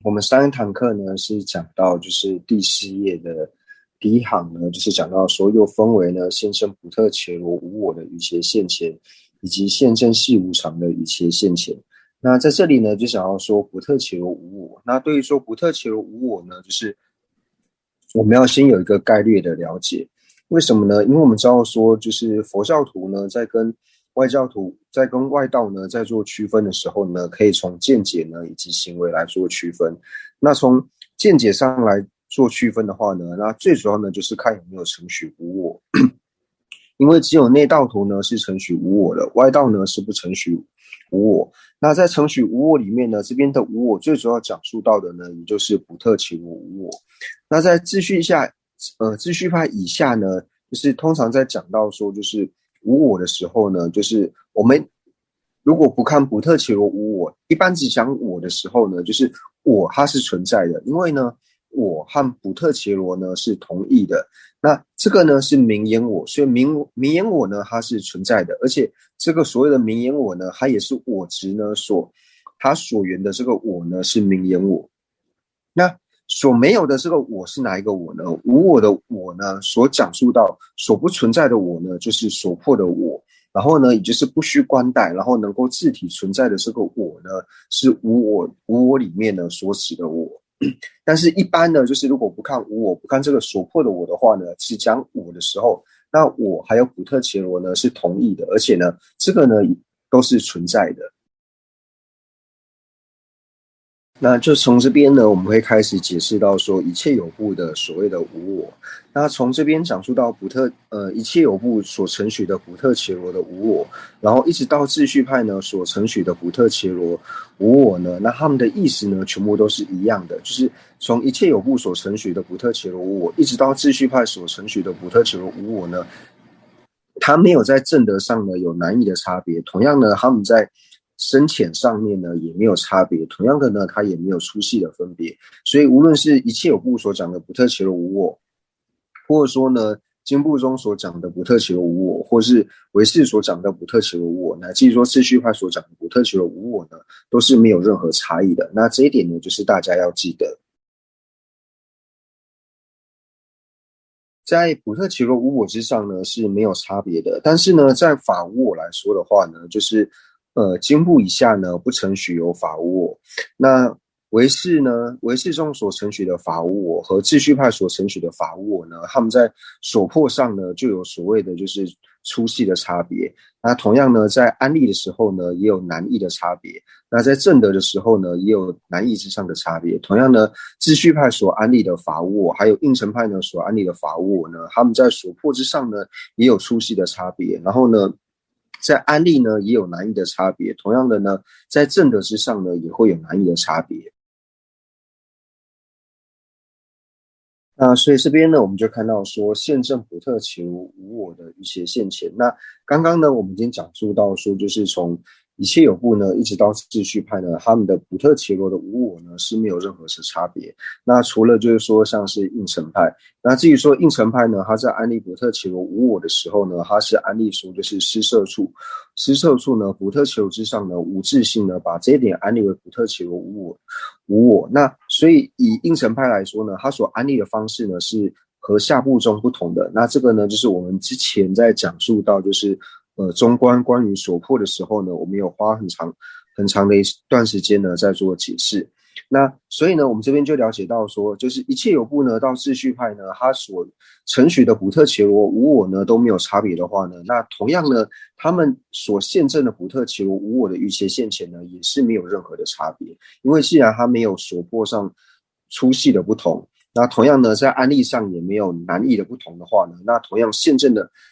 我们上一堂课呢是讲到就是第4页的第一行呢，就是讲到说又分为呢现正普特伽罗无我的瑜伽现前，以及现正系无常的瑜伽现前。那在这里呢，就想要说普特伽罗无我。那对于说普特伽罗无我呢，就是我们要先有一个概略的了解。为什么呢？因为我们知道说，就是佛教徒呢，在跟外道呢在做区分的时候呢，可以从见解呢以及行为来做区分。那从见解上来做区分的话呢，那最主要呢就是看有没有承许无我。因为只有内道徒呢是承许无我的，外道呢是不承许无我。那在承许无我里面呢，这边的无我最主要讲述到的呢，也就是普特伽罗无我。那在秩序派以下呢，就是通常在讲到说就是无我的时候呢，就是我们如果不看普特伽罗无我，一般只讲我的时候呢，就是我它是存在的，因为呢我和普特伽罗呢是同义的。那这个呢是名言我，所以名言我呢它是存在的，而且这个所谓的名言我呢，它也是我执呢它所缘的这个我呢是名言我。那所没有的这个我是哪一个我呢？无我的我呢，所讲述到所不存在的我呢，就是所破的我。然后呢，也就是不需观待，然后能够自体存在的这个我呢，是无我里面呢所指的我。但是，一般呢，就是如果不看无我，不看这个所破的我的话呢，只讲我的时候，那我还有普特伽罗呢是同义的，而且呢，这个呢都是存在的。那就从这边呢，我们会开始解释到说一切有部的所谓的无我。那从这边讲述到一切有部所承许的普特伽罗的无我，然后一直到秩序派呢所承许的普特伽罗无我呢，那他们的意思呢全部都是一样的，就是从一切有部所承许的普特伽罗无我，一直到秩序派所承许的普特伽罗无我呢，它没有在正德上呢有难易的差别，同样呢，他们在深浅上面呢也没有差别，同样的呢，它也没有粗细的分别。所以无论是一切有部所讲的普特伽罗无我，或者说呢经部中所讲的普特伽罗无我，或是唯识所讲的普特伽罗无我，乃至于说秩序派所讲的普特伽罗无我呢，都是没有任何差异的。那这一点呢，就是大家要记得。在普特伽罗无我之上呢是没有差别的，但是呢，在法无我来说的话呢，就是经部以下呢不承许有法无我。那唯识中所承许的法无我和秩序派所承许的法无我呢，他们在所破上呢就有所谓的就是粗细的差别。那同样呢，在安立的时候呢，也有难易的差别。那在正德的时候呢，也有难易之上的差别。同样呢，秩序派所安立的法无我，还有应成派呢所安立的法无我呢，他们在所破之上呢，也有粗细的差别。然后呢，在安立呢也有难易的差别。同样的呢，在正德之上呢，也会有难易的差别。那所以这边呢，我们就看到说，现正普特伽罗无我的一些现前。那刚刚呢，我们已经讲述到说，就是从一切有部呢，一直到秩序派呢，他们的普特伽罗的无我呢是没有任何的差别。那除了就是说，像是应成派，那至于说应成派呢，他在安利普特伽罗无我的时候呢，他是安利说就是施设处，施设处呢，普特伽罗之上呢，无自性呢，把这一点安利为普特伽罗无我。那所以以应成派来说呢，他所安立的方式呢是和下部中不同的。那这个呢，就是我们之前在讲述到就是中观关于所破的时候呢，我们有花很长的一段时间呢在做解释。那所以呢，我们这边就了解到说，就是一切有部呢到秩序派呢，他所承许的普特伽罗无我呢都没有差别的话呢，那同样呢，他们所现证的普特伽罗无我的瑜伽现前呢，也是没有任何的差别。因为既然它没有所破上粗细的不同，那同样呢，在安利上也没有难易的不同的话呢，那同样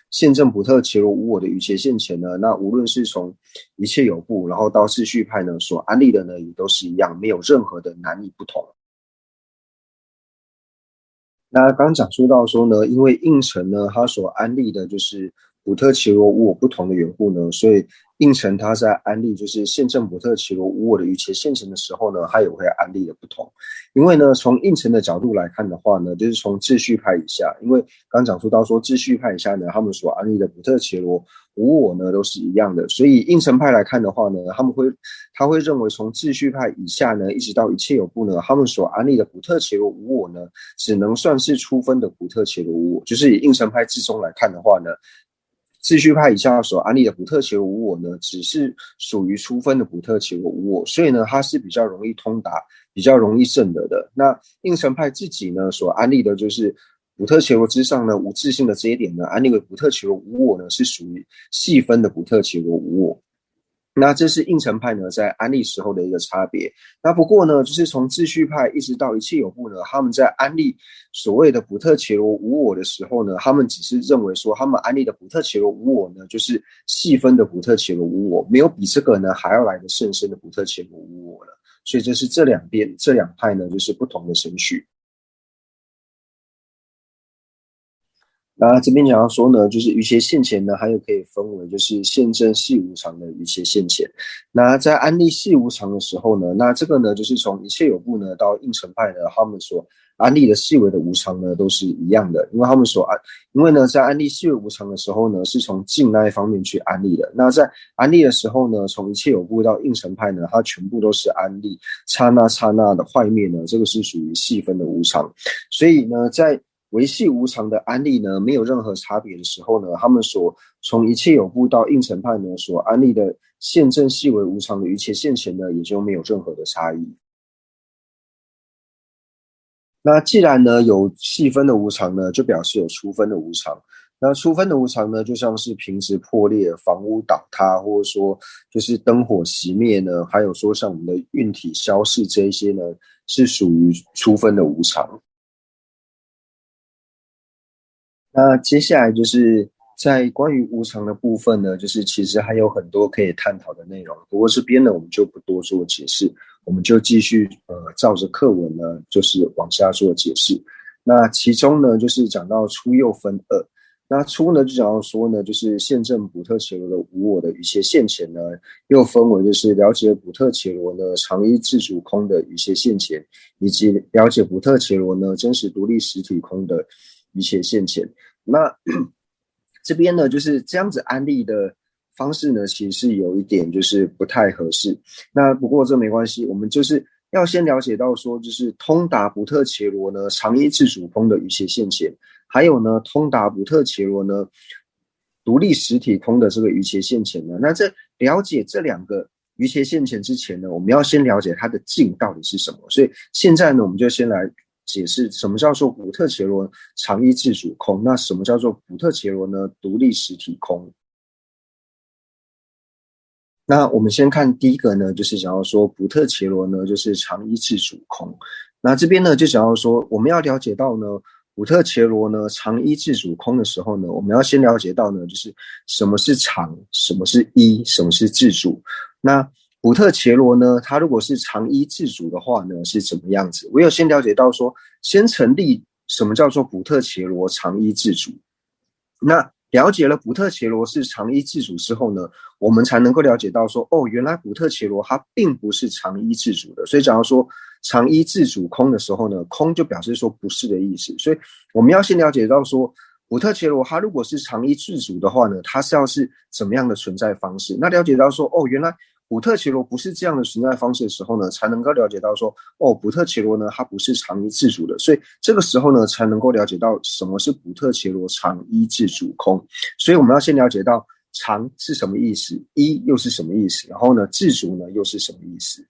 现证普特伽罗无我的瑜伽现前呢，那无论是从一切有部，然后到秩序派呢所安利的呢，也都是一样，没有任何的难易不同。那刚讲述到说呢，因为应成呢，它所安利的就是普特伽罗无我不同的缘故呢，所以应成他在安立就是宪政补特伽罗无我的瑜伽现前的时候呢，他也会安立的不同。因为呢，从应成的角度来看的话呢，就是从秩序派以下，因为刚讲述到说秩序派以下呢，他们所安立的补特伽罗无我呢都是一样的，所以应成派来看的话呢，他会认为从秩序派以下呢，一直到一切有部呢，他们所安立的补特伽罗无我呢，只能算是初分的补特伽罗无我，就是以应成派至宗来看的话呢，秩序派以下所安立的补特伽罗无我呢，只是属于初分的补特伽罗无我，所以呢，它是比较容易通达、比较容易证得的。那应成派自己呢所安立的就是补特伽罗之上呢无自性的这一点呢，安立为补特伽罗无我呢，是属于细分的补特伽罗无我。那这是应成派呢在安立时候的一个差别。那不过呢，就是从秩序派一直到一切有部呢，他们在安立所谓的补特伽罗无我的时候呢，他们只是认为说，他们安立的补特伽罗无我呢，就是细分的补特伽罗无我，没有比这个呢还要来的甚深的补特伽罗无我了。所以这是这两派呢，就是不同的程序。那这边讲到说呢，就是瑜伽现前呢，还有可以分为就是现证系无常的瑜伽现前。那在安立系无常的时候呢，那这个呢就是从一切有部呢到应成派呢，他们所安立的细微的无常呢都是一样的，因为呢在安立细微无常的时候呢，是从境那一方面去安立的。那在安立的时候呢，从一切有部到应成派呢，它全部都是安立刹那刹那的坏灭呢，这个是属于细分的无常。所以呢，在维系无常的安立呢，没有任何差别的时候呢，他们所从一切有部到应成派呢所安立的现证细微无常的瑜伽现前呢，也就没有任何的差异。那既然呢有细分的无常呢，就表示有粗分的无常。那粗分的无常呢，就像是瓶子破裂、房屋倒塌，或者说就是灯火熄灭呢，还有说像我们的运体消逝这一些呢，是属于粗分的无常。那接下来就是在关于无常的部分呢，就是其实还有很多可以探讨的内容，不过这边呢我们就不多做解释，我们就继续照着课文呢就是往下做解释。那其中呢就是讲到初又分二，那初呢就讲到说呢，就是现证补特伽罗的无我的一些现前呢，又分为就是了解补特伽罗呢常一自主空的一些现前，以及了解补特伽罗呢真实独立实体空的一些现前。那这边呢，就是这样子安立的方式呢，其实是有一点就是不太合适。那不过这没关系，我们就是要先了解到说，就是通达补特伽罗呢常一自主空的一些现前，还有呢通达补特伽罗呢独立实体空的这个瑜伽现前呢。那在了解这两个瑜伽现前之前呢，我们要先了解它的境到底是什么。所以现在呢，我们就先来解释什么叫做补特伽罗常一自主空，那什么叫做补特伽罗呢独立实体空。那我们先看第一个呢，就是想要说补特伽罗呢就是常一自主空。那这边呢就想要说，我们要了解到呢补特伽罗呢常一自主空的时候呢，我们要先了解到呢就是什么是常，什么是一，什么是自主。那补特伽罗呢，它如果是常一自主的话呢，是怎么样子？我有先了解到说，先成立什么叫做补特伽罗常一自主。那了解了补特伽罗是常一自主之后呢，我们才能够了解到说，哦，原来补特伽罗它并不是常一自主的。所以假如说常一自主空的时候呢，空就表示说不是的意思。所以我们要先了解到说，补特伽罗它如果是常一自主的话呢，它是要是怎么样的存在方式？那了解到说，哦，原来补特伽罗不是这样的存在方式的时候呢，才能够了解到说，哦，补特伽罗呢，它不是常一自主的，所以这个时候呢，才能够了解到什么是补特伽罗常一自主空。所以我们要先了解到常是什么意思，一又是什么意思，然后呢，自主呢又是什么意思。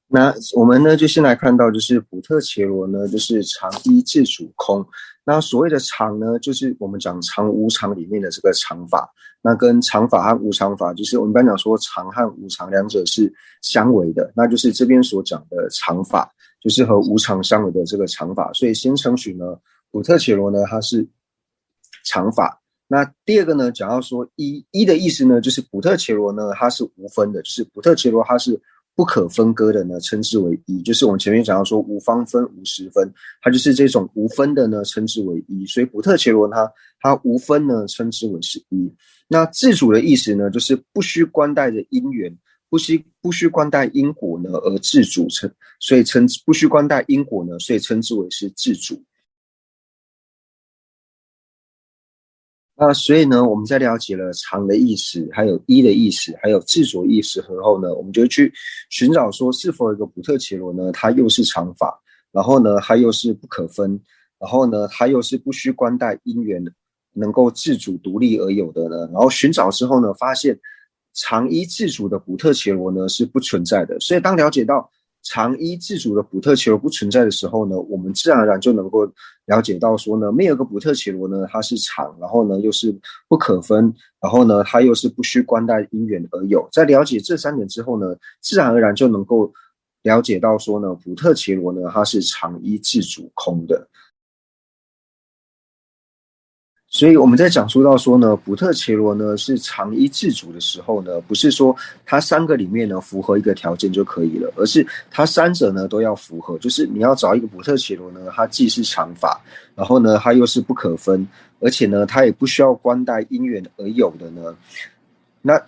那我们呢就先来看到，就是补特伽罗呢，就是常一自主空。那所谓的常呢，就是我们讲常无常里面的这个常法。那跟常法和无常法，就是我们一般讲说常和无常两者是相违的，那就是这边所讲的常法，就是和无常相违的这个常法。所以先称许呢，补特伽罗呢它是常法。那第二个呢，讲到说一的意思呢，就是补特伽罗呢它是无分的，就是补特伽罗它是不可分割的呢，称之为一，就是我们前面讲到说无方分、无实分，它就是这种无分的呢，称之为一。所以普特伽罗它无分呢，称之为是一。那自主的意思呢，就是不需关带着因缘，不需关带因果呢而自主所以不需关带因果呢，所以称之为是自主。那所以呢，我们在了解了常的意思，还有一的意思，还有自主意识后呢，我们就会去寻找说，是否有一个普特伽罗呢，它又是常法，然后呢，它又是不可分，然后呢，它又是不需关带因缘，能够自主独立而有的呢。然后寻找之后呢，发现常一自主的普特伽罗呢是不存在的。所以当了解到常一自主的普特伽罗不存在的时候呢，我们自然而然就能够了解到说呢，没有一个普特伽罗呢，它是常，然后呢又是不可分，然后呢它又是不需关带因缘而有。在了解这3点之后呢，自然而然就能够了解到说呢，普特伽罗呢它是常一自主空的。所以我们在讲述到说呢，普特伽罗呢是常一自主的时候呢，不是说它3个里面呢符合一个条件就可以了，而是它3者呢都要符合，就是你要找一个普特伽罗呢，它既是常法，然后呢它又是不可分，而且呢它也不需要关带因缘而有的呢，那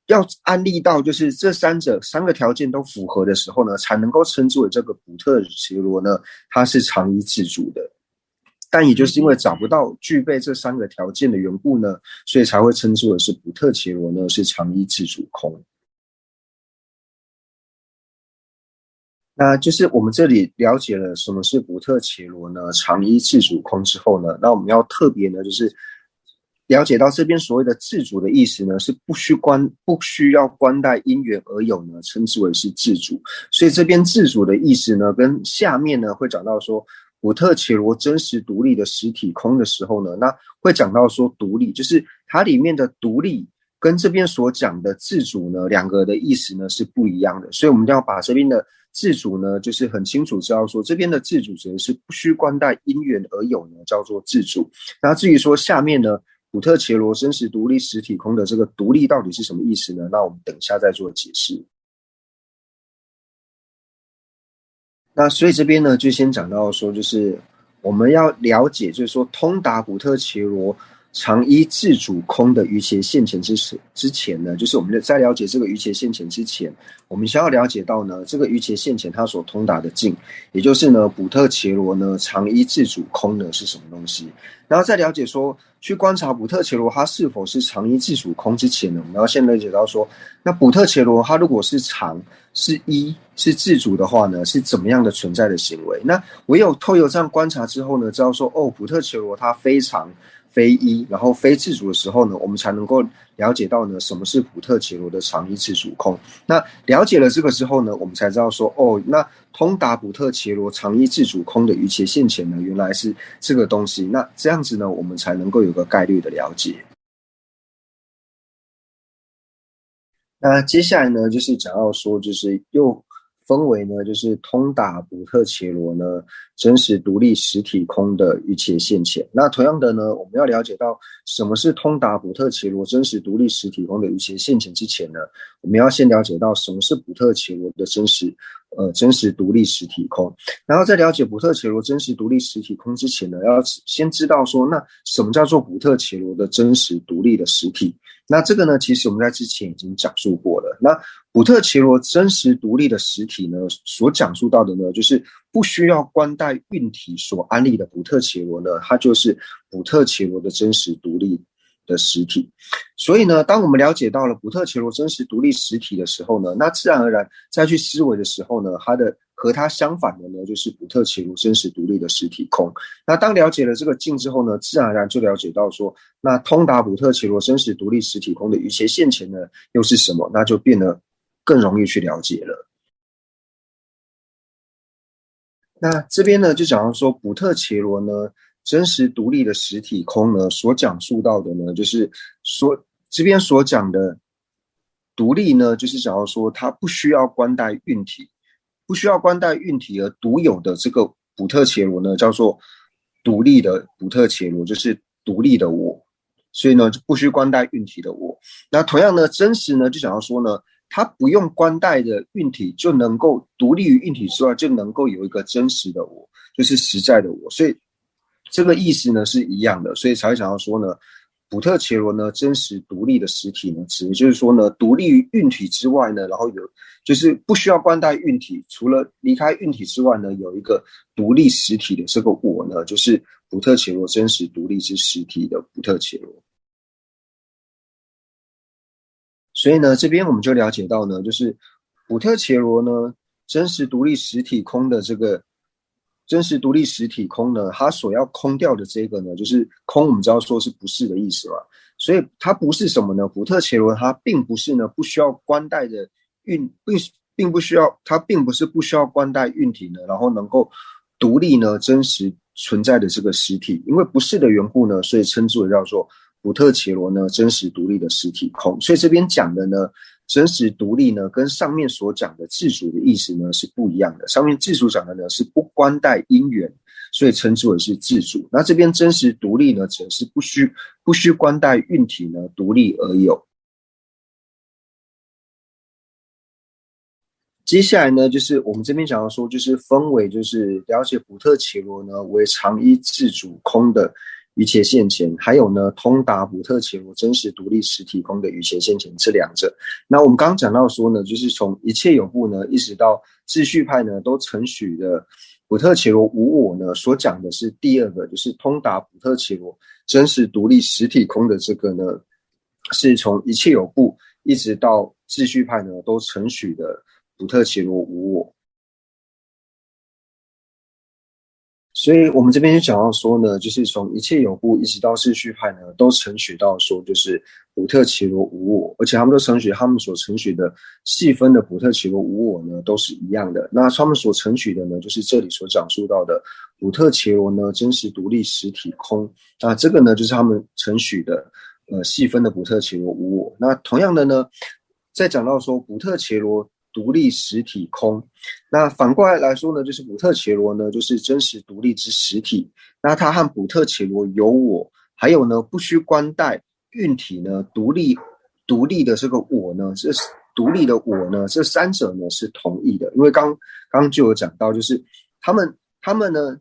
要安立到就是这3个条件都符合的时候呢，才能够称之为这个普特伽罗呢，它是常一自主的。但也就是因为找不到具备这3个条件的缘故呢，所以才会称之为是普特伽罗呢是常一自主空。那就是我们这里了解了什么是普特伽罗呢常一自主空之后呢，那我们要特别呢就是了解到这边所谓的自主的意思呢，是不需要关带因缘而有呢，称之为是自主。所以这边自主的意思呢，跟下面呢会讲到说普特伽罗真实独立的实体空的时候呢，那会讲到说独立，就是它里面的独立跟这边所讲的自主呢，两个的意思呢是不一样的。所以我们要把这边的自主呢，就是很清楚知道说，这边的自主则是不需关带因缘而有呢，叫做自主。那至于说下面呢，普特伽罗真实独立实体空的这个独立到底是什么意思呢？那我们等一下再做解释。那所以这边呢，就先讲到说，就是我们要了解，就是说通达普特伽罗常一自主空的瑜伽现前之前呢，就是我们在了解这个瑜伽现前之前，我们先要了解到呢，这个瑜伽现前它所通达的境，也就是呢普特伽罗呢常一自主空呢是什么东西。然后再了解说，去观察普特伽罗它是否是常一自主空之前呢，我们要先了解到说，那普特伽罗它如果是常是一是自主的话呢，是怎么样的存在的行为？那唯有透过这样观察之后呢，知道说哦，普特伽罗它非常非一，然后非自主的时候呢，我们才能够了解到呢，什么是普特伽罗的常一自主空。那了解了这个之后呢，我们才知道说哦，那通达普特伽罗常一自主空的瑜伽现前呢，原来是这个东西。那这样子呢，我们才能够有个概率的了解。那接下来呢，就是讲到说，就是又分为呢，就是通达普特伽罗呢真实独立实体空的瑜伽现前。那同样的呢，我们要了解到什么是通达普特伽罗真实独立实体空的瑜伽现前之前呢，我们要先了解到什么是普特伽罗的真实独立实体空。然后在了解普特伽罗真实独立实体空之前呢，要先知道说，那什么叫做普特伽罗的真实独立的实体？那这个呢，其实我们在之前已经讲述过了。那普特伽罗真实独立的实体呢，所讲述到的呢，就是不需要关带运体所安立的普特伽罗呢，它就是普特伽罗的真实独立的实体。所以呢，当我们了解到了普特伽罗真实独立实体的时候呢，那自然而然再去思维的时候呢，和它相反的呢，就是普特伽罗真实独立的实体空。那当了解了这个境之后呢，自然而然就了解到说，那通达普特伽罗真实独立实体空的瑜伽现前呢，又是什么？那就变得更容易去了解了。那这边呢，就讲到说，普特伽罗呢，真实独立的实体空呢，所讲述到的呢，就是这边所讲的独立呢，就是讲到说，它不需要关带运体，不需要关带运体而独有的这个普特伽罗呢，叫做独立的普特伽罗，就是独立的我。所以呢，就不需关带运体的我。那同样呢，真实呢，就讲到说呢，它不用关带的运体就能够独立于运体之外，就能够有一个真实的我，就是实在的我。所以这个意思呢是一样的，所以才会想要说呢，普特伽罗呢真实独立的实体呢，指的就是说呢，独立于运体之外呢，然后就是不需要关带运体，除了离开运体之外呢，有一个独立实体的这个我呢，就是普特伽罗真实独立之实体的普特伽罗。所以呢，这边我们就了解到呢，就是普特伽罗呢，真实独立实体空的这个真实独立实体空呢，它所要空掉的这个呢，就是空，我们知道说是不是的意思嘛，所以它不是什么呢？普特伽罗它并不是呢不需要关带的并不需要，它并不是不需要关带运体呢，然后能够独立呢真实存在的这个实体，因为不是的缘故呢，所以称之为叫做普特伽罗呢真实独立的实体空。所以这边讲的呢真实独立呢跟上面所讲的自主的意思呢是不一样的，上面自主讲的呢是不关带因缘，所以称之为是自主，那这边真实独立呢指的是不需关带运体呢独立而有。接下来呢，就是我们这边讲到说，就是分为就是了解普特伽罗呢为常一自主空的于切现前，还有呢通达普特伽罗真实独立实体空的于切现前这两者。那我们刚刚讲到说呢，就是从一切有部呢，一直到秩序派呢，都承许的普特伽罗无我呢，所讲的是第二个，就是通达普特伽罗真实独立实体空的这个呢，是从一切有部一直到秩序派呢，都承许的普特伽罗无我。所以我们这边就讲到说呢，就是从一切有部一直到秩序派呢，都承许到说就是普特伽罗无我，而且他们都承许他们所承许的细分的普特伽罗无我呢都是一样的。那他们所承许的呢，就是这里所讲述到的普特伽罗呢真实独立实体空，那这个呢就是他们承许的细分的普特伽罗无我。那同样的呢，在讲到说普特伽罗独立实体空，那反过来说呢，就是普特伽罗呢，就是真实独立之实体。那它和普特伽罗有我，还有呢不需关带运体呢独立的这个我呢，这独立的我呢，这三者呢是同义的。因为刚就有讲到，就是他们呢，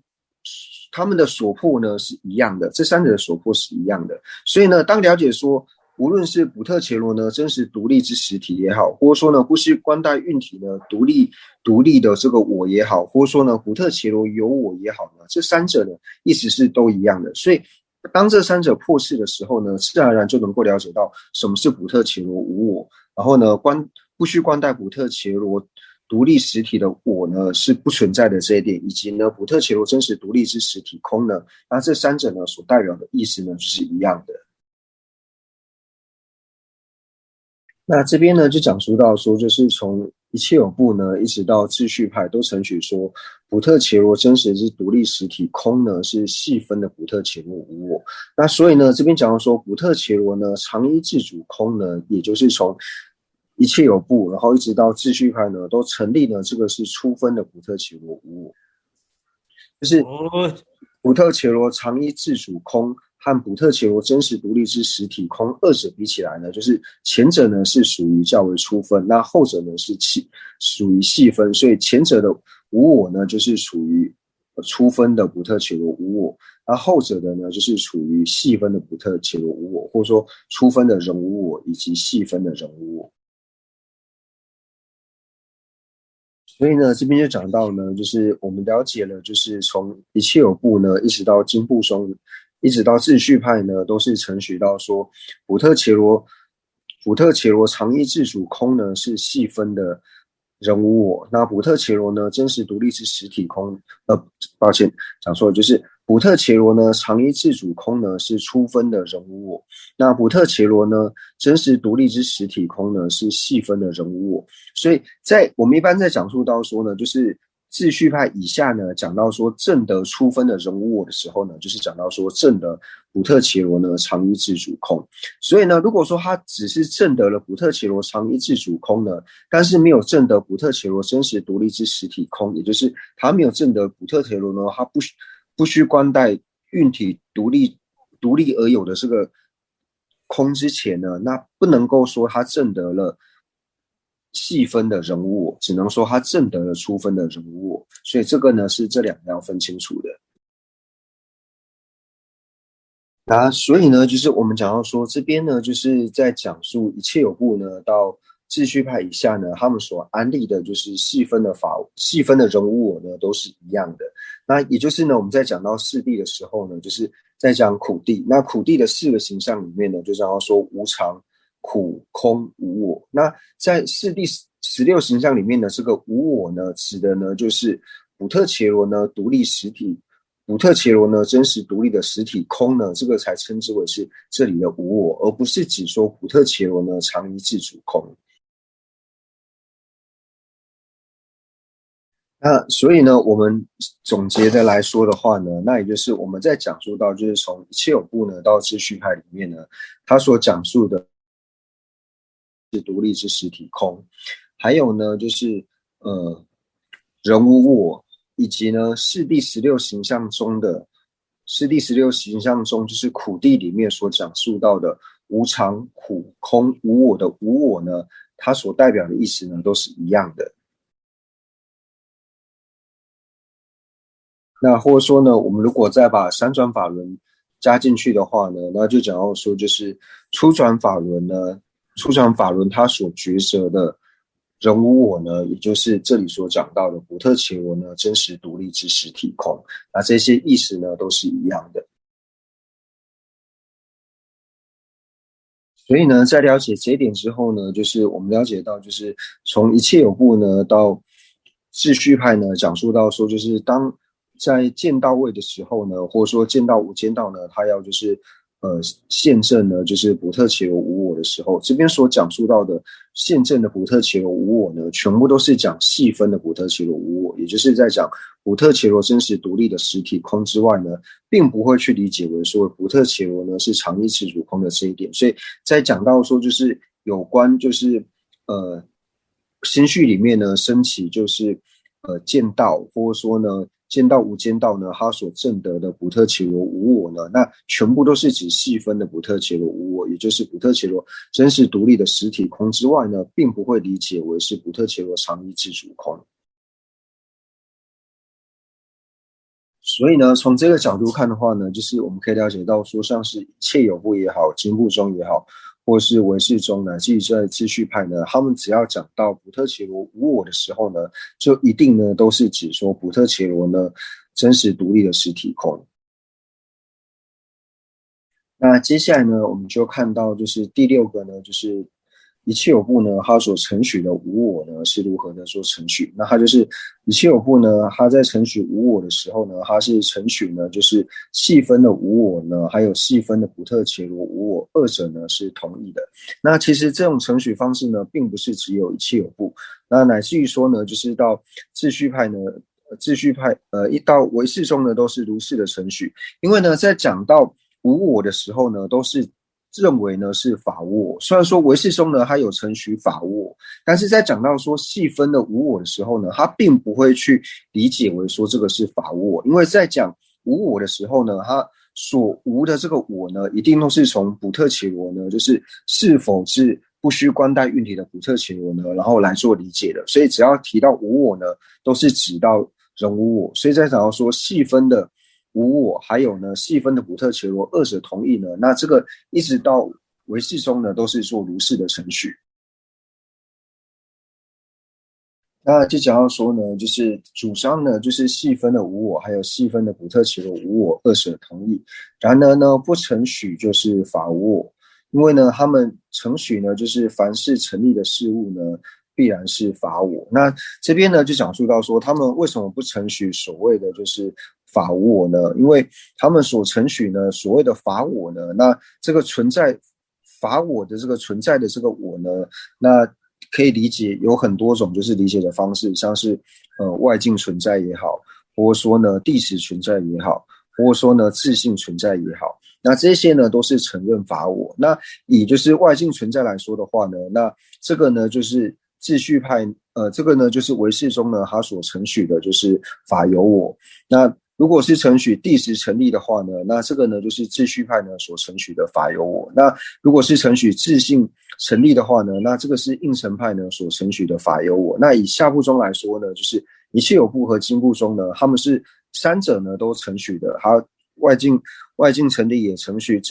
他们的所破呢是一样的，这三者的所破是一样的。所以呢，当了解说，无论是普特伽罗呢真实独立之实体也好，或者说呢不需关带运体呢独立的这个我也好，或者说呢普特伽罗有我也好呢，这三者呢意思是都一样的。所以当这三者破释的时候呢，自然而然就能够了解到什么是普特伽罗无我，然后呢不需关带普特伽罗独立实体的我呢是不存在的这一点，以及呢普特伽罗真实独立之实体空呢，那这三者呢所代表的意思呢就是一样的。那这边呢就讲述到说，就是从一切有部呢一直到秩序派都承许说，普特伽罗真实之独立实体空呢是细分的普特伽罗无我。那所以呢这边讲到说，普特伽罗呢常一自主空呢，也就是从一切有部然后一直到秩序派呢都成立呢这个是初分的普特伽罗无我，就是普特伽罗常一自主空和普特伽罗真实独立之实体空二者比起来呢，就是前者呢是属于较为粗分，那后者呢是属于细分，所以前者的无我呢就是属于粗分的普特伽罗无我，那后者的呢就是属于细分的普特伽罗无我，或者说粗分的人无我以及细分的人无我。所以呢，这边就讲到呢，就是我们了解了，就是从一切有部呢，一直到经部松，一直到秩序派呢，都是承许到说，普特伽罗常一自主空呢是细分的人无我，那普特伽罗呢真实独立之实体空，抱歉讲错了，就是普特伽罗呢常一自主空呢是粗分的人无我，那普特伽罗呢真实独立之实体空呢是细分的人无我。所以我们一般在讲述到说呢，就是秩序派以下呢，讲到说正得初分的人无我的时候呢，就是讲到说正得普特伽罗呢常一自主空。所以呢，如果说他只是正得了普特伽罗常一自主空呢，但是没有正得普特伽罗真实独立之实体空，也就是他没有正得普特伽罗呢，他不需关带运体独立而有的这个空之前呢，那不能够说他正得了细分的人无我，只能说他证得了初分的人无我，所以这个呢是这两个要分清楚的。那所以呢，就是我们讲到说，这边呢，就是在讲述一切有部呢，到秩序派以下呢，他们所安立的就是细分的人无我呢，都是一样的。那也就是呢，我们在讲到四谛的时候呢，就是在讲苦谛。那苦谛的四个形象里面呢，就讲到说无常、苦、空、无我。那在四谛16形象里面的这个无我呢，指的呢就是补特伽罗呢独立实体。补特伽罗呢，真实独立的实体空呢，这个才称之为是这里的无我，而不是指说补特伽罗呢常一自主空。那所以呢，我们总结的来说的话呢，那也就是我们在讲述到，就是从一切有部呢到秩序派里面呢，它所讲述的是独立之实体空，还有呢就是人无我。以及呢，四谛16形象中就是苦谛里面所讲述到的无常、苦、空、无我的无我呢，它所代表的意思呢，都是一样的。那或者说呢，我们如果再把三转法轮加进去的话呢，那就讲到说，就是初转法轮它所抉择的人无我呢，也就是这里所讲到的补特伽罗呢，真实独立之实体空，那这些意思呢都是一样的。所以呢，在了解这一点之后呢，就是我们了解到，就是从一切有部呢到秩序派呢，讲述到说，就是当在见到位的时候呢，或者说见到无间道呢，他要就是现证呢，就是补特伽罗无我的时候，这边所讲述到的现证的补特伽罗无我呢，全部都是讲细分的补特伽罗无我，也就是在讲补特伽罗真实独立的实体空之外呢，并不会去理解为说补特伽罗呢是常一自主空的这一点。所以在讲到说就是有关就是心绪里面呢升起就是见道，或者说呢见到无间道呢，他所证得的补特伽罗无我呢，那全部都是指细分的补特伽罗无我，也就是补特伽罗真实独立的实体空之外呢，并不会理解为是补特伽罗常一自主空。所以呢，从这个角度看的话呢，就是我们可以了解到说，像是一切有部也好，经部中也好，或是唯识中乃至于在秩序派呢，他们只要讲到补特伽罗无我的时候呢，就一定呢都是指说补特伽罗呢真实独立的实体空。那接下来呢，我们就看到就是第6个呢，就是一切有部呢，它所承许的无我呢是如何的做承许？那它就是一切有部呢，它在承许无我的时候呢，它是承许呢，就是细分的无我呢，还有细分的补特伽罗无我，二者呢是同意的。那其实这种承许方式呢，并不是只有一切有部，那乃至于说呢，就是到秩序派呢。一到唯识中呢，都是如是的承许。因为呢，在讲到无我的时候呢，都是认为呢是法无我。虽然说唯识中呢，它有承许法无我，但是在讲到说细分的无我的时候呢，它并不会去理解为说这个是法无我。因为在讲无我的时候呢，它所无的这个我呢，一定都是从补特伽罗呢，就是是否是不需观待运体的补特伽罗呢，然后来做理解的。所以只要提到无我呢，都是指到人无我。所以在讲到说细分的无我，还有呢细分的补特伽罗，二者同意呢，那这个一直到唯识中呢，都是做如是的程序。那就讲到说呢，就是主张呢，就是细分的无我，还有细分的补特伽罗无我，二者同意。然而呢，不承许就是法无我，因为呢，他们承许呢，就是凡是成立的事物呢，必然是法我。那这边呢，就讲述到说，他们为什么不承许所谓的就是法无我呢？因为他们所承许呢，所谓的法我呢，那这个存在法我的这个存在的这个我呢，那可以理解有很多种就是理解的方式，像是外境存在也好，或者说呢地识存在也好，或者说呢自性存在也好，那这些呢都是承认法我。那以就是外境存在来说的话呢，那这个呢就是秩序派这个呢就是唯识中呢他所承许的就是法有我。那如果是承许第十成立的话呢，那这个呢就是秩序派呢所承许的法有我。那如果是承许自性成立的话呢，那这个是应成派呢所承许的法有我。那以下部中来说呢，就是一切有部和经部中呢，他们是三者呢都承许的。它外境成立也承许，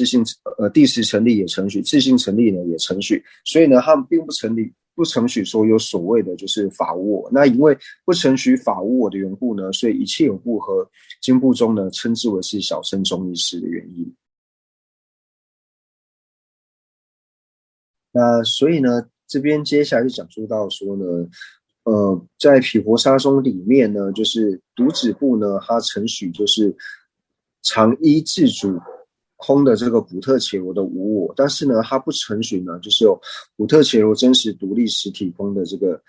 第十成立也承许，自性成立呢也承许。所以呢，他们并不承许说有所谓的就是法无我。那因为不承许法无我的缘故呢，所以一切有部和经部中呢称之为是小乘中义师的原因。那所以呢，这边接下来就讲述到说呢，在毗婆沙宗里面呢，就是独子部呢，它承许就是常依自主空的这个补特伽罗的无我，但是呢，它不承许呢，就是有补特伽罗真实独立实体空的这个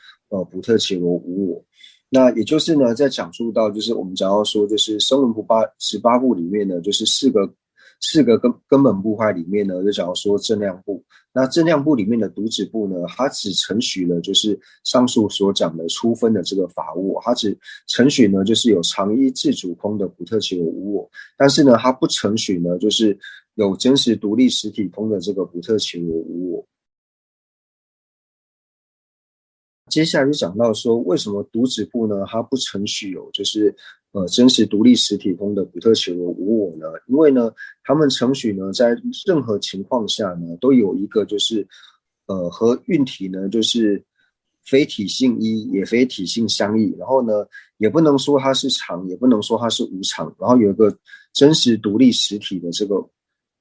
补特伽罗无我。那也就是呢，在讲述到就是我们讲到说，就是声闻部18部里面呢，就是四个根本部派里面呢，就讲到说正量部。那正量部里面的独子部呢，它只承许了就是上述所讲的初分的这个法无我，它只承许呢就是有常依自主空的补特伽罗无我，但是呢，它不承许呢就是有真实独立实体空的这个补特伽罗无我。接下来就讲到说，为什么独子部呢，它不承许有就是真实独立实体空的补特伽罗无我呢？因为呢，他们承许呢，在任何情况下呢，都有一个就是和运体呢，就是非体性一，也非体性相异，然后呢，也不能说它是常，也不能说它是无常，然后有一个真实独立实体的这个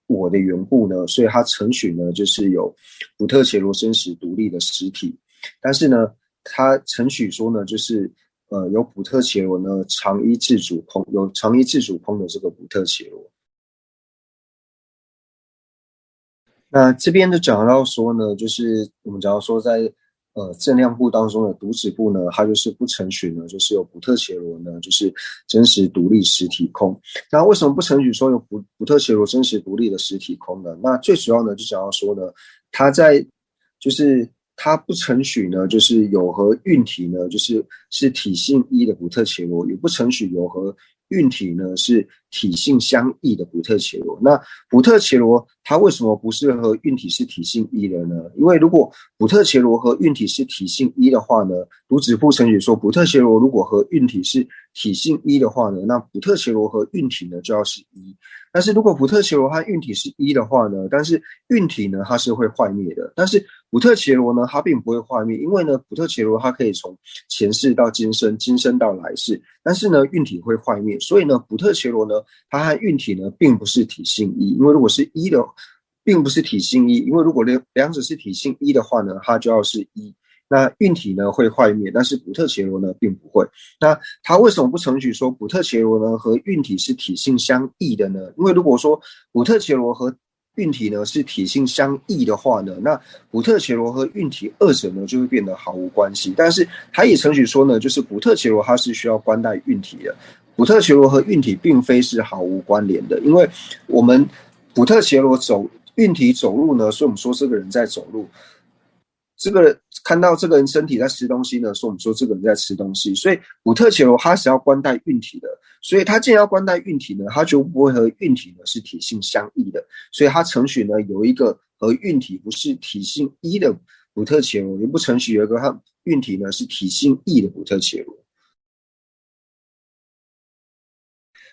我的缘故呢，所以它承许呢，就是有补特伽罗真实独立的实体。但是呢，他承许说呢，就是有补特伽罗呢常依自主空，有常依自主空的这个补特伽罗。那这边就讲到说呢，就是我们讲到说在正量部当中的独子部呢，它就是不承许呢，就是有补特伽罗呢，就是真实独立实体空。那为什么不承许说有补特伽罗真实独立的实体空呢？那最主要呢，就讲到说呢，它在就是它不承许呢，就是有和运体呢，是体性一的补特伽罗，也不承许有和运体呢是体性相异的补特伽罗。那补特伽罗它为什么不是和运体是体性一的呢？因为如果补特伽罗和运体是体性一的话呢，独子部承许说补特伽罗如果和运体是体性一的话呢，那补特伽罗和运体呢就要是一。但是如果补特伽罗和运体是一的话呢，但是运体呢它是会坏灭的，但是补特伽罗呢它并不会坏灭，因为呢补特伽罗它可以从前世到今生，今生到来世，但是呢运体会坏灭，所以呢补特伽罗呢它和运体呢并不是体性一，因为如果是一的，并不是体性一，因为如果两者是体性一的话呢，它就要是一。那运体呢会坏灭，但是补特伽罗呢并不会。那他为什么不承许说补特伽罗呢和运体是体性相异的呢？因为如果说补特伽罗和运体呢是体性相异的话呢，那补特伽罗和运体二者呢就会变得毫无关系。但是他也承许说呢，就是补特伽罗它是需要关带运体的，补特伽罗和运体并非是毫无关联的，因为我们补特伽罗运体走路呢，所以我们说这个人在走路。这个看到这个人身体在吃东西呢，所以我们说这个人在吃东西。所以补特伽罗它是要关带运体的，所以它既然要关带运体呢，它就不会和运体呢是体性相异的。所以它承许呢有一个和运体不是体性一的补特伽罗，也不承许有一个和运体呢是体性异的补特伽罗。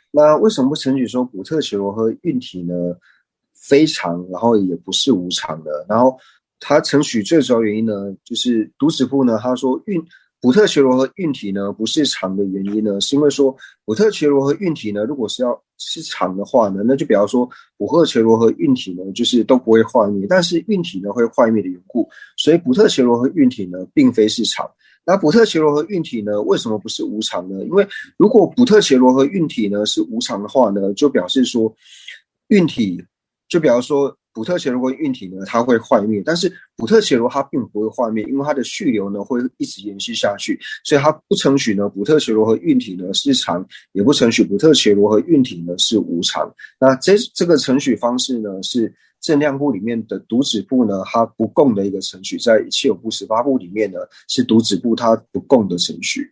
那为什么不承许说补特伽罗和运体呢非常，然后也不是无常的？然后他承许最主要原因呢，就是独子部呢，他说补特伽罗和运体呢不是常的原因呢，是因为说补特伽罗和运体呢，如果是常的话呢，那就比方说补特伽罗和运体呢，就是都不会坏灭，但是运体呢会坏灭的缘故，所以补特伽罗和运体呢并非是常。那补特伽罗和运体呢，为什么不是无常呢？因为如果补特伽罗和运体呢是无常的话呢，就表示说运体，就比方说补特伽罗跟运体呢，它会坏灭，但是补特伽罗它并不会坏灭，因为它的续流呢会一直延续下去，所以它不承许呢补特伽罗和运体呢是常，也不承许补特伽罗和运体呢是无常。那这个承许方式呢是正量部里面的独子部呢它不共的一个程序，在七有部18部里面呢是独子部它不共的程序。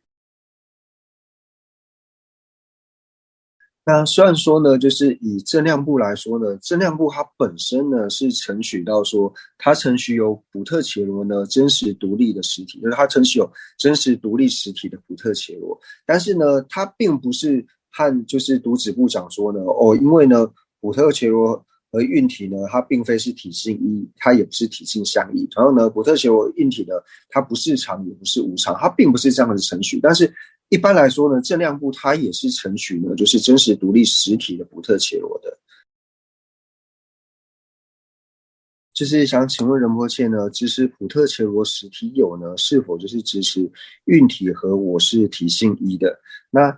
那虽然说呢，就是以正量部来说呢，正量部它本身呢是承许到说，它承许有普特伽罗呢真实独立的实体，就是它承许有真实独立实体的普特伽罗。但是呢，它并不是和就是读子部讲说呢，因为呢普特伽罗和运体呢，它并非是体性一，它也不是体性相异。同样呢，普特伽罗运体呢，它不是常也不是无常，它并不是这样的程序。但是一般来说呢，正量部它也是承许呢，就是真实独立实体的普特伽罗的。就是想请问仁波切呢，支持普特伽罗实体有呢，是否就是支持运体和我是体性一的？那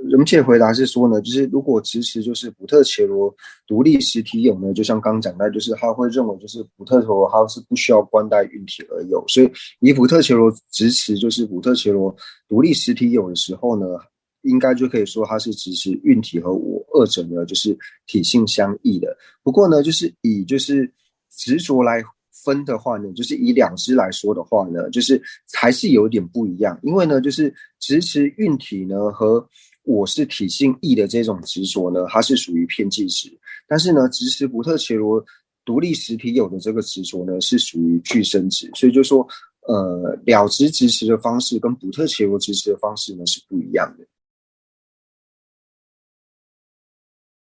仁波切回答是说呢，就是如果支持就是普特伽罗独立实体有呢，就像刚讲到，就是他会认为就是普特伽罗它是不需要关带运体而有，所以以普特伽罗支持就是普特伽罗独立实体有的时候呢，应该就可以说它是支持运体和我二者呢就是体性相异的。不过呢，就是以就是执着来分的话呢，就是以两支来说的话呢，就是还是有点不一样。因为呢，就是支持运体呢和我是体性异的这种执着呢，它是属于偏计值。但是呢，支持普特伽罗独立实体有的这个执着呢，是属于具生值。所以就说，了知支持的方式跟普特伽罗支持的方式呢是不一样的。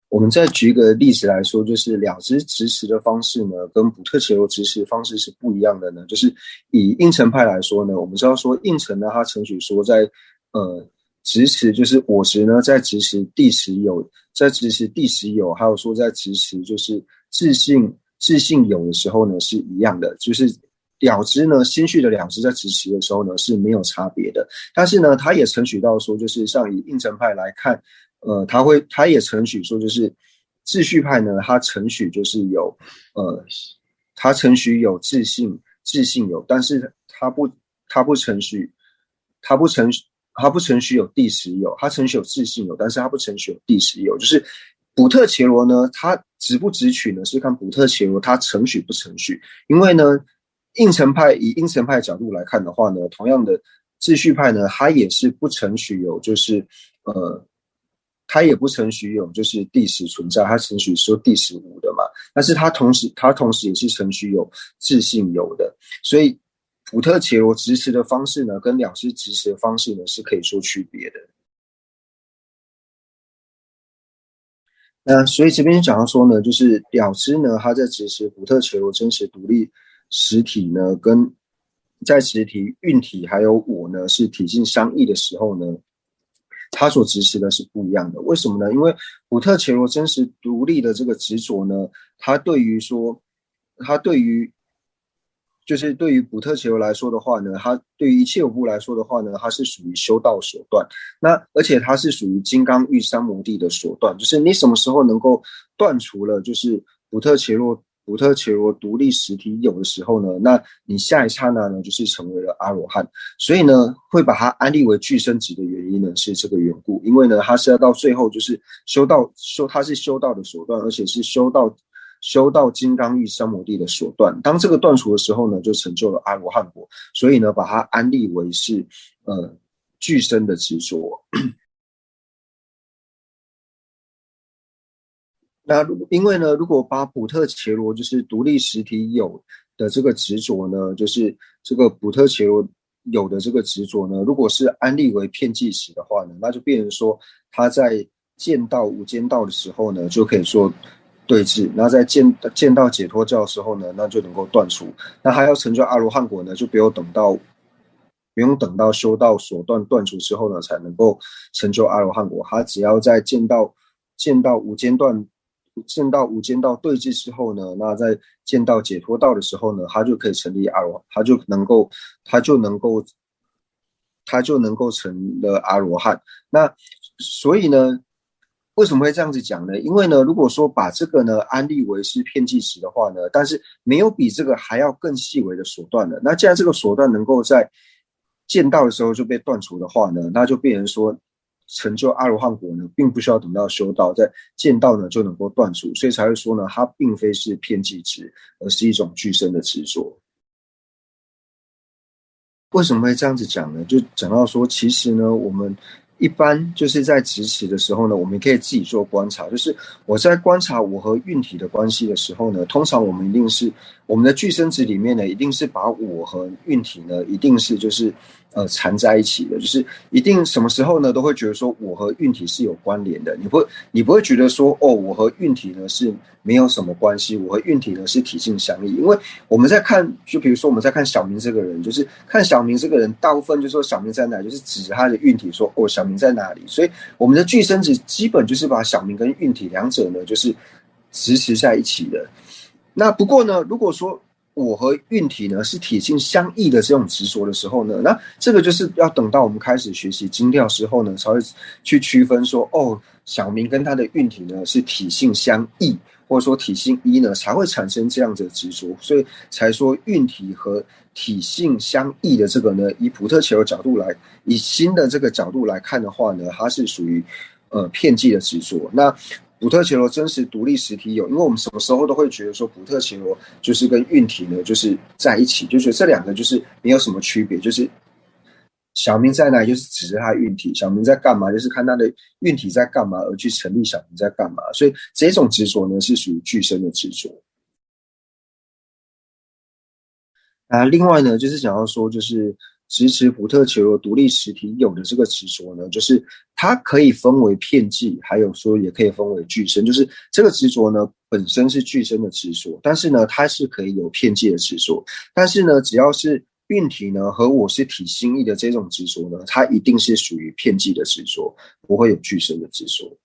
我们再举一个例子来说，就是了知支持的方式呢，跟普特伽罗支持的方式是不一样的呢。就是以应成派来说呢，我们知道说应成呢，他承许说在支持就是我执呢，在支持第十有，在支持第十有，还有说在支持就是自性有的时候呢是一样的，就是了知呢，心绪的了知在支持的时候呢是没有差别的。但是呢，他也承许到说，就是像以应成派来看。他也承许说，就是秩序派呢，他承许就是有，他承许有自性有，但是他不承许，他不承许，他不承许有第十有，他承许有自性有，但是他不承许有第十有，就是普特伽罗呢，他直不直取呢，是看普特伽罗他承许不承许，因为呢，以应成派角度来看的话呢，同样的秩序派呢，他也是不承许有，就是呃。他也不承许有就是第十存在，他承许说第十无的嘛，但是他同时也是承许有自性有的，所以普特伽罗支持的方式呢，跟了知支持的方式呢是可以说区别的。那所以这边讲到说呢，就是了知呢，它在支持普特伽罗真实独立实体呢，跟在实体运体还有我呢是体性相异的时候呢，他所支持的是不一样的。为什么呢？因为普特伽罗真实独立的这个执着呢，他对于说，他对于就是对于普特伽罗来说的话呢，他对于一切有部来说的话呢，它是属于修道手段。那而且它是属于金刚玉三摩地的手段，就是你什么时候能够断除了就是普特伽罗独立实体有的时候呢，那你下一刹那呢就是成为了阿罗汉。所以呢，会把它安立为具生值的原因呢是这个缘故，因为呢，它是要到最后就是它是修道的手段，而且是修道金刚玉三摩地的手段。当这个断除的时候呢，就成就了阿罗汉果。所以呢，把它安立为是具生的执着。那因为呢，如果把普特伽罗就是独立实体有的这个执着呢，就是这个普特伽罗有的这个执着呢，如果是安立为片剂时的话呢，那就变成说他在见到无间道的时候呢，就可以说对峙；那在见到解脱教的时候呢，那就能够断除。那还要成就阿罗汉果呢，就不用等到修道所断除之后呢，才能够成就阿罗汉果。他只要在见到无间断。见到无间道对峙之后呢，那在见到解脱道的时候呢，他就可以成立阿罗，他就能够成了阿罗汉。那所以呢，为什么会这样子讲呢？因为呢，如果说把这个呢安立为是片剂时的话呢，但是没有比这个还要更细微的手段了。那既然这个手段能够在见到的时候就被断除的话呢，那就变成说成就阿罗汉果呢，并不需要等到修道，在见到呢就能够断除，所以才会说呢，它并非是片剂执，而是一种具身的执着。为什么会这样子讲呢？就讲到说，其实呢，我们一般就是在直持的时候呢，我们可以自己做观察。就是我在观察我和运体的关系的时候呢，通常我们一定是我们的具身值里面呢，一定是把我和运体呢，一定是就是缠在一起的，就是一定什么时候呢，都会觉得说我和运体是有关联的。你不会觉得说哦，我和运体呢是没有什么关系，我和运体呢是体性相异。因为我们在看，就比如说我们在看小明这个人，就是看小明这个人，大部分就说小明在哪，就是指着他的运体说哦，小明在哪里。所以我们的具身值基本就是把小明跟运体两者呢，就是支持在一起的。那不过呢，如果说我和运体呢是体性相异的这种执着的时候呢，那这个就是要等到我们开始学习精调之后呢，才会去区分说，哦，小明跟他的运体呢是体性相异，或者说体性一呢才会产生这样子的执着，所以才说运体和体性相异的这个呢，以普特切罗角度来，以新的这个角度来看的话呢，它是属于片剂的执着。那普特切罗真实独立实体有，因为我们什么时候都会觉得说普特切罗就是跟运体呢就是在一起，就觉得这两个就是没有什么区别，就是小明在哪里就是指着他的运体，小明在干嘛就是看他的运体在干嘛而去成立小明在干嘛，所以这种执着呢是属于具身的执着。另外呢，就是想要说，就是支持普特切罗独立实体有的这个执着呢，就是它可以分为片剂，还有说也可以分为具身。就是这个执着呢，本身是具身的执着，但是呢，它是可以有片剂的执着。但是呢，只要是运体呢和我是体心意的这种执着呢，它一定是属于片剂的执着，不会有具身的执着。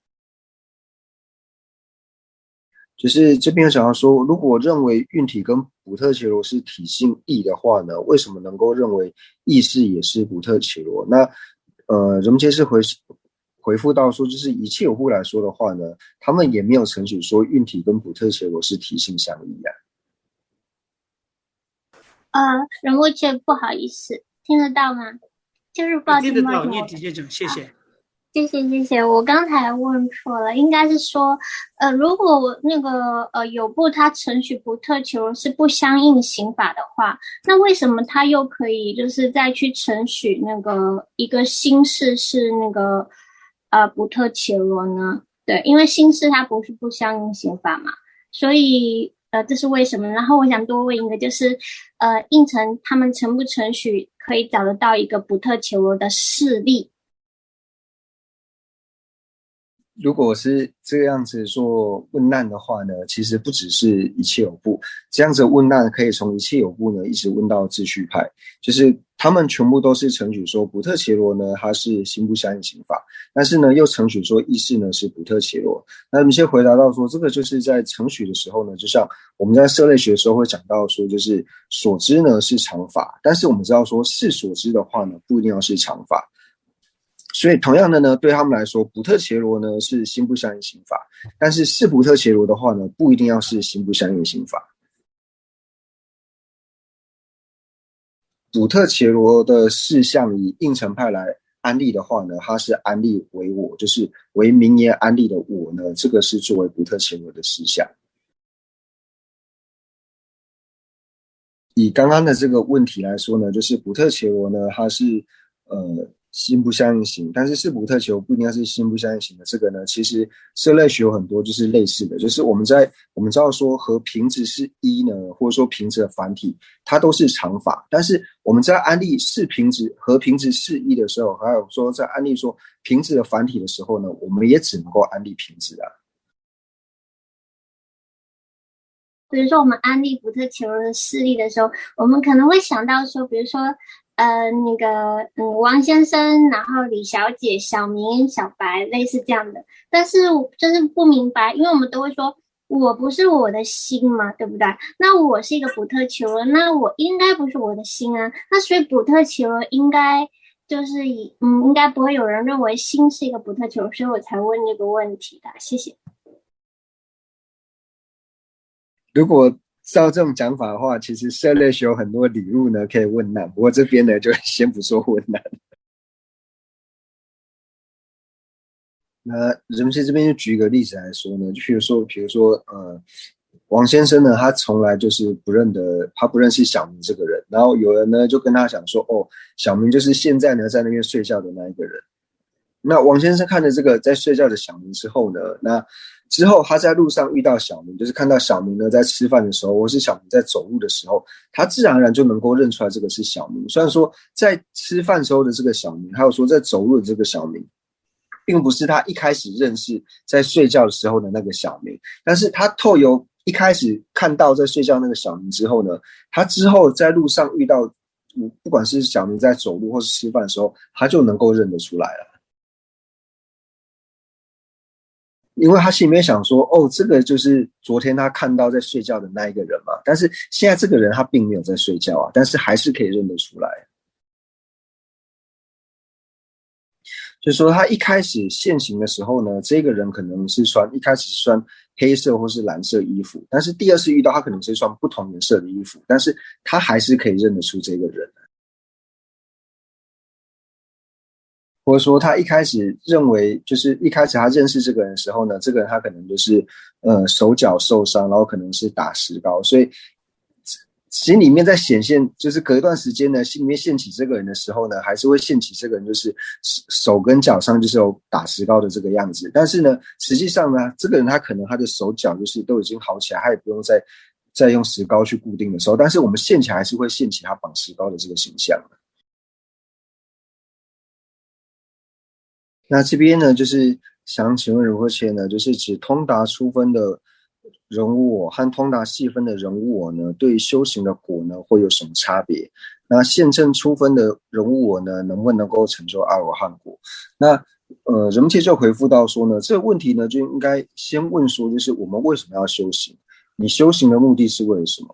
就是这边想要说，如果认为运体跟普特切罗是体性异的话呢，为什么能够认为意识也是普特切罗？那人们解释回复到说，就是以切有部来说的话呢，他们也没有承许说运体跟普特切罗是体性相异啊。人物切不好意思，听得到吗？就是抱歉，听得到，你也直接讲，谢谢。谢谢，我刚才问错了，应该是说，如果那个有部它承许普特切罗是不相应刑法的话，那为什么他又可以就是再去承许那个一个新事是那个普特切罗呢？对，因为新事它不是不相应刑法嘛，所以这是为什么？然后我想多问一个，就是应承他们承不承许可以找得到一个普特切罗的事例？如果是这样子做问难的话呢，其实不只是一切有部，这样子问难可以从一切有部呢一直问到秩序派，就是他们全部都是承许说普特切罗呢它是心不相应刑法，但是呢又承许说意识呢是普特切罗。那我们先回答到说，这个就是在承许的时候呢，就像我们在社类学的时候会讲到说，就是所知呢是常法，但是我们知道说是所知的话呢，不一定要是常法。所以同样的呢，对他们来说，普特切罗呢是心不相应刑法，但是是普特切罗的话呢，不一定要是心不相应刑法。普特切罗的事项以应承派来安立的话呢，它是安立为我，就是为名言安立的我呢，这个是作为普特切罗的事项。以刚刚的这个问题来说呢，就是普特切罗呢，它是心不相应型，但是是普特切罗不一定要是心不相应型的。这个呢，其实社类学有很多就是类似的，就是我们知道说和平值是一呢，或者说平值的繁体，它都是常法。但是我们在安立是平值和平值是一的时候，还有说在安立说平值的繁体的时候呢，我们也只能够安立平值啊。比如说我们安利普特切罗的事例的时候，我们可能会想到说，比如说王先生，然后李小姐、小明、小白，类似这样的。但是就是不明白，因为我们都会说我不是我的心嘛，对不对？那我是一个普特切罗，那我应该不是我的心啊，那所以普特切罗应该就是应该不会有人认为心是一个普特切罗，所以我才问这个问题的。谢谢。如果照这种讲法的话，其实社类学有很多理路呢可以问难，不过这边呢就先不说问难。那人们这边就举一个例子来说呢，就比如说王先生呢，他从来就是他不认识小明这个人，然后有人呢就跟他讲说，哦，小明就是现在呢在那边睡觉的那一个人。那王先生看着这个在睡觉的小明之后呢，那之后他在路上遇到小明，就是看到小明呢在吃饭的时候，或是小明在走路的时候，他自然而然就能够认出来这个是小明。虽然说在吃饭时候的这个小明，还有说在走路的这个小明，并不是他一开始认识在睡觉的时候的那个小明，但是他透由一开始看到在睡觉那个小明之后呢，他之后在路上遇到不管是小明在走路或是吃饭的时候，他就能够认得出来了。因为他心里面想说，哦，这个就是昨天他看到在睡觉的那一个人嘛，但是现在这个人他并没有在睡觉啊，但是还是可以认得出来。就是说他一开始现行的时候呢，这个人可能是一开始是穿黑色或是蓝色衣服，但是第二次遇到他可能是穿不同颜色的衣服，但是他还是可以认得出这个人。或者说他一开始认为，就是一开始他认识这个人的时候呢，这个人他可能就是手脚受伤，然后可能是打石膏，所以心里面在显现，就是隔一段时间呢，心里面现起这个人的时候呢，还是会现起这个人就是手跟脚上就是有打石膏的这个样子。但是呢，实际上呢，这个人他可能他的手脚就是都已经好起来，他也不用再用石膏去固定的时候，但是我们现起来还是会现起他绑石膏的这个形象。那这边呢，就是想请问如何切呢？就是指通达初分的人无我和通达细分的人无我呢，对修行的果呢会有什么差别？那现证初分的人无我呢，能不能够成就阿罗汉果？那人们界就回复到说呢，这个问题呢就应该先问说，就是我们为什么要修行？你修行的目的是为了什么？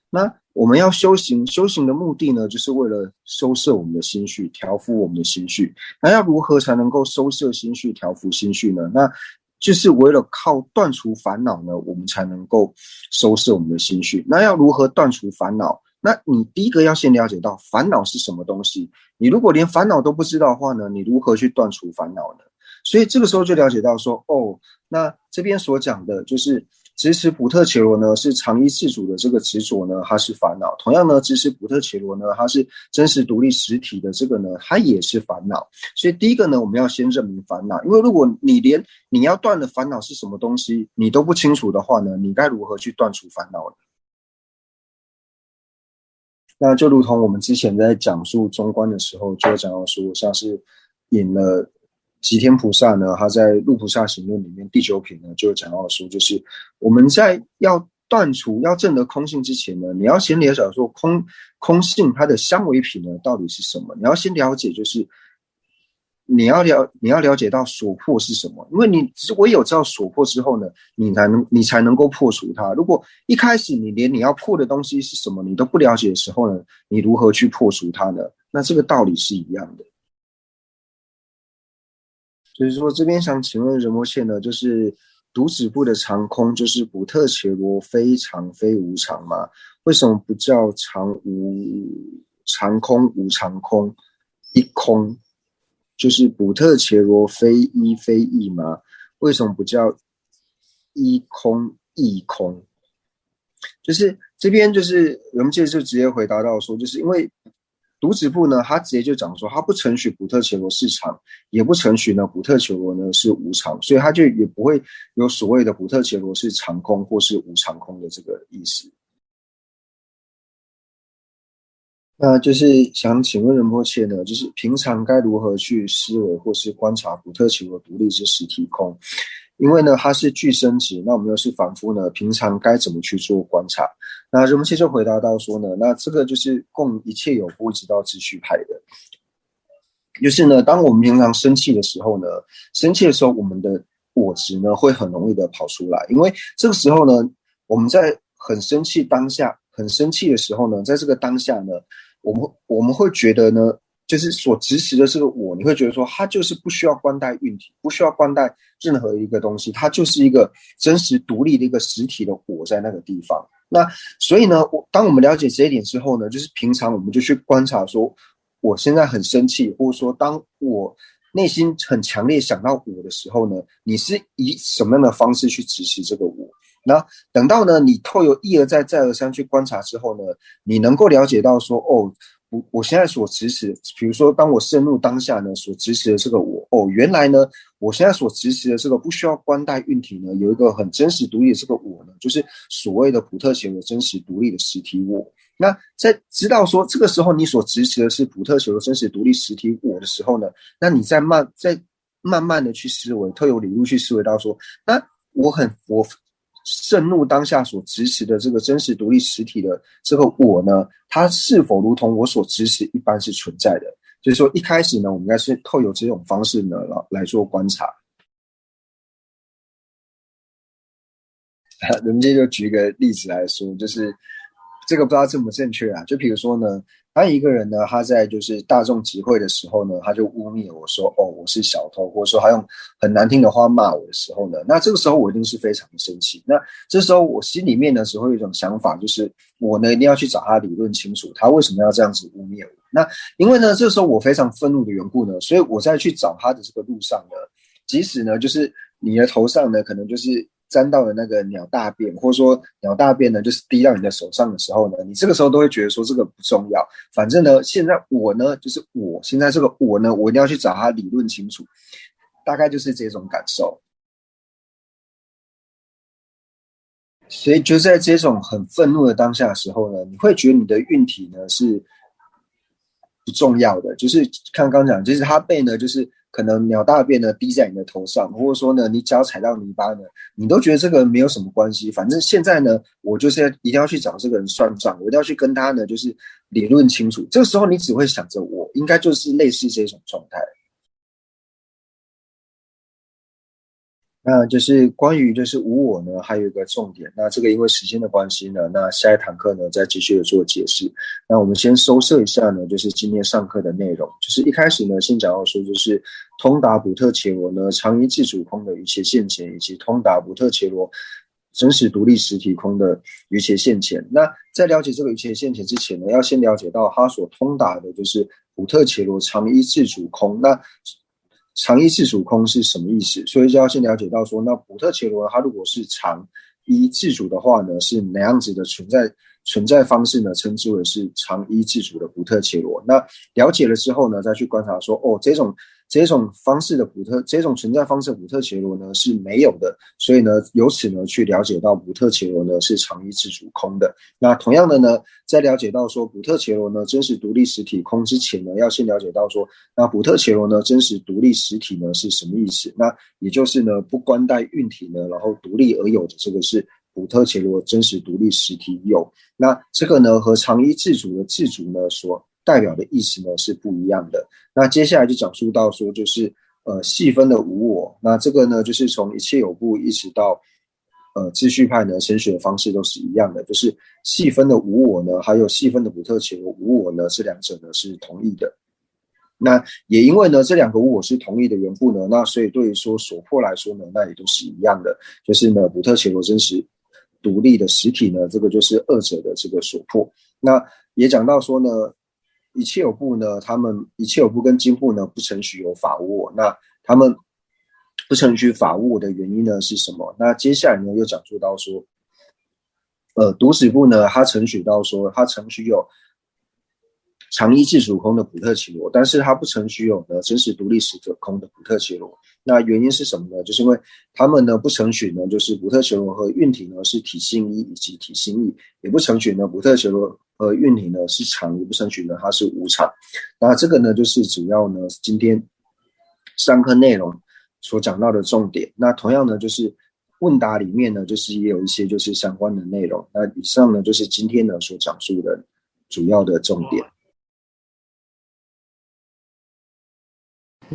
那我们要修行的目的呢，就是为了收摄我们的心绪，调伏我们的心绪。那要如何才能够收摄心绪，调伏心绪呢？那就是为了靠断除烦恼呢，我们才能够收摄我们的心绪。那要如何断除烦恼？那你第一个要先了解到烦恼是什么东西。你如果连烦恼都不知道的话呢，你如何去断除烦恼呢？所以这个时候就了解到说，哦，那这边所讲的就是执持补特伽罗呢，是常依自主的这个执着呢，它是烦恼。同样呢，执持补特伽罗呢，它是真实独立实体的这个呢，它也是烦恼。所以第一个呢，我们要先认明烦恼，因为如果你连你要断的烦恼是什么东西你都不清楚的话呢，你该如何去断除烦恼呢？那就如同我们之前在讲述中观的时候，就讲到说，像是引了吉天菩萨呢，他在《入菩萨行论》里面第9品呢，就讲到说，就是我们在要断除、要证得空性之前呢，你要先了解说空性它的相违品呢到底是什么？你要先了解，就是你要了解到所破是什么，因为你唯有知道所破之后呢，你才能够破除它。如果一开始你连你要破的东西是什么你都不了解的时候呢，你如何去破除它呢？那这个道理是一样的。所以说这边想请问仁波切呢，就是独指部的常空就是补特伽罗非常非无常吗？为什么不叫常空无常空一空？就是补特伽罗非一非异吗？为什么不叫一空异空？就是这边就是仁波切就直接回答到说，就是因为独指部呢，他直接就讲说，他不承许补特伽罗是常，也不承许呢补特伽罗呢是无常，所以他就也不会有所谓的补特伽罗是常空或是无常空的这个意思。那就是想请问仁波切呢，就是平常该如何去思维或是观察补特伽罗独立之实体空？因为呢它是具生值，那我们又是凡夫呢，平常该怎么去做观察？那仁波切就回答到说呢，那这个就是供一切有部一直到秩序派的，就是呢，当我们平常生气的时候呢，我们的我执呢会很容易的跑出来，因为这个时候呢，我们在很生气的时候呢，在这个当下呢，我们会觉得呢，就是所执持的这个我，你会觉得说，它就是不需要观待运体，不需要观待任何一个东西，它就是一个真实独立的一个实体的我在那个地方。那所以呢，当我们了解这一点之后呢，就是平常我们就去观察说，我现在很生气，或者说当我内心很强烈想到我的时候呢，你是以什么样的方式去执持这个我？那等到呢，你透由一而再再而三去观察之后呢，你能够了解到说，哦，我现在所支持，比如说当我深入当下呢，所支持的这个我，原来呢，我现在所支持的这个不需要冠带运体呢，有一个很真实独立的这个我呢，就是所谓的普特伽罗真实独立的实体我。那在知道说这个时候你所支持的是普特伽罗真实独立实体我的时候呢，那你再慢慢的去思维，特有理路去思维到说，那我盛怒当下所支持的这个真实独立实体的这个我呢，它是否如同我所支持一般是存在的？就是说一开始呢，我们应该是透过这种方式呢来做观察。我们今天就举一个例子来说，就是这个不知道正不正确啊，就比如说呢，当一个人呢，他在就是大众集会的时候呢，他就污蔑我说，我是小偷，或者说他用很难听的话骂我的时候呢，那这个时候我一定是非常的生气。那这时候我心里面呢，只会有一种想法，就是我呢一定要去找他理论清楚，他为什么要这样子污蔑我。那因为呢，这时候我非常愤怒的缘故呢，所以我在去找他的这个路上呢，即使呢，就是你的头上呢，可能就是沾到了那个鸟大便，或者说鸟大便呢就是滴到你的手上的时候呢，你这个时候都会觉得说这个不重要，反正呢现在我呢就是我现在这个我呢，我一定要去找他理论清楚，大概就是这种感受。所以就在这种很愤怒的当下的时候呢，你会觉得你的运体呢是不重要的，就是看刚讲，就是他被呢就是可能鸟大便呢滴在你的头上，或者说呢你脚踩到泥巴呢，你都觉得这个没有什么关系，反正现在呢我就是一定要去找这个人算账，我一定要去跟他呢就是理论清楚。这个时候你只会想着我，应该就是类似这种状态。那就是关于就是无我呢，还有一个重点。那这个因为时间的关系呢，那下一堂课呢再继续的做解释。那我们先收摄一下呢，就是今天上课的内容。就是一开始呢，先讲到说，就是通达普特伽罗呢，常依自主空的一切现前，以及通达普特伽罗真实独立实体空的一切现前。那在了解这个一切现前之前呢，要先了解到它所通达的就是普特伽罗常依自主空。那常依自主空是什么意思？所以就要先了解到说，那普特伽罗它如果是常依自主的话呢，是哪样子的存在方式呢？称之为是常依自主的普特伽罗。那了解了之后呢，再去观察说，这种方式的这种存在方式的普特伽罗呢是没有的，所以呢，由此呢去了解到普特伽罗呢是常依自主空的。那同样的呢，在了解到说普特伽罗呢真实独立实体空之前呢，要先了解到说，那普特伽罗呢真实独立实体呢是什么意思？那也就是呢不冠带运体呢，然后独立而有的这个是普特伽罗真实独立实体有。那这个呢和常依自主的自主呢所代表的意思呢是不一样的。那接下来就讲述到说，就是细分的无我。那这个呢就是从一切有部一直到秩序派呢升学的方式都是一样的，就是细分的无我呢还有细分的普特伽罗无我呢，这两者呢是同义的。那也因为呢这两个无我是同义的缘故呢，那所以对于说所破来说呢，那也都是一样的，就是呢普特伽罗真实独立的实体呢，这个就是二者的这个所破。那也讲到说呢，一切有部呢，他们一切有部跟经部呢不承许有法无我，那他们不承许法无我的原因呢是什么？那接下来呢又讲述到说，独始部呢，他承许到说，他承许有常依自主空的普特伽罗，但是他不承许有呢真实独立实体空的普特伽罗。那原因是什么呢？就是因为他们呢不承许呢，就是普特伽罗和运体呢是体性一以及体性异，也不承许呢普特伽罗和运体呢是常，也不承许呢它是无常。那这个呢就是主要呢今天上课内容所讲到的重点。那同样呢就是问答里面呢就是也有一些就是相关的内容。那以上呢就是今天呢所讲述的主要的重点。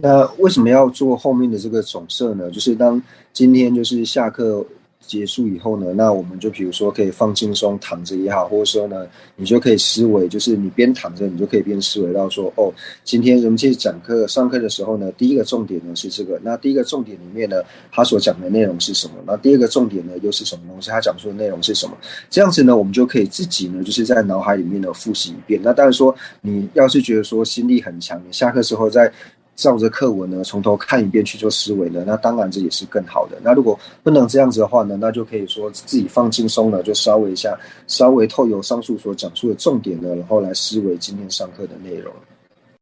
那为什么要做后面的这个总摄呢？就是当今天就是下课结束以后呢，那我们就比如说可以放轻松躺着也好，或者说呢你就可以思维，就是你边躺着你就可以边思维到说，今天我们去上课的时候呢，第一个重点呢是这个，那第一个重点里面呢他所讲的内容是什么，那第二个重点呢又是什么东西，他讲述的内容是什么，这样子呢我们就可以自己呢就是在脑海里面呢复习一遍。那当然说你要是觉得说心力很强，你下课之后照着课文呢从头看一遍去做思维呢，那当然这也是更好的。那如果不能这样子的话呢，那就可以说自己放轻松了，就稍微透由上述所讲述的重点呢，然后来思维今天上课的内容。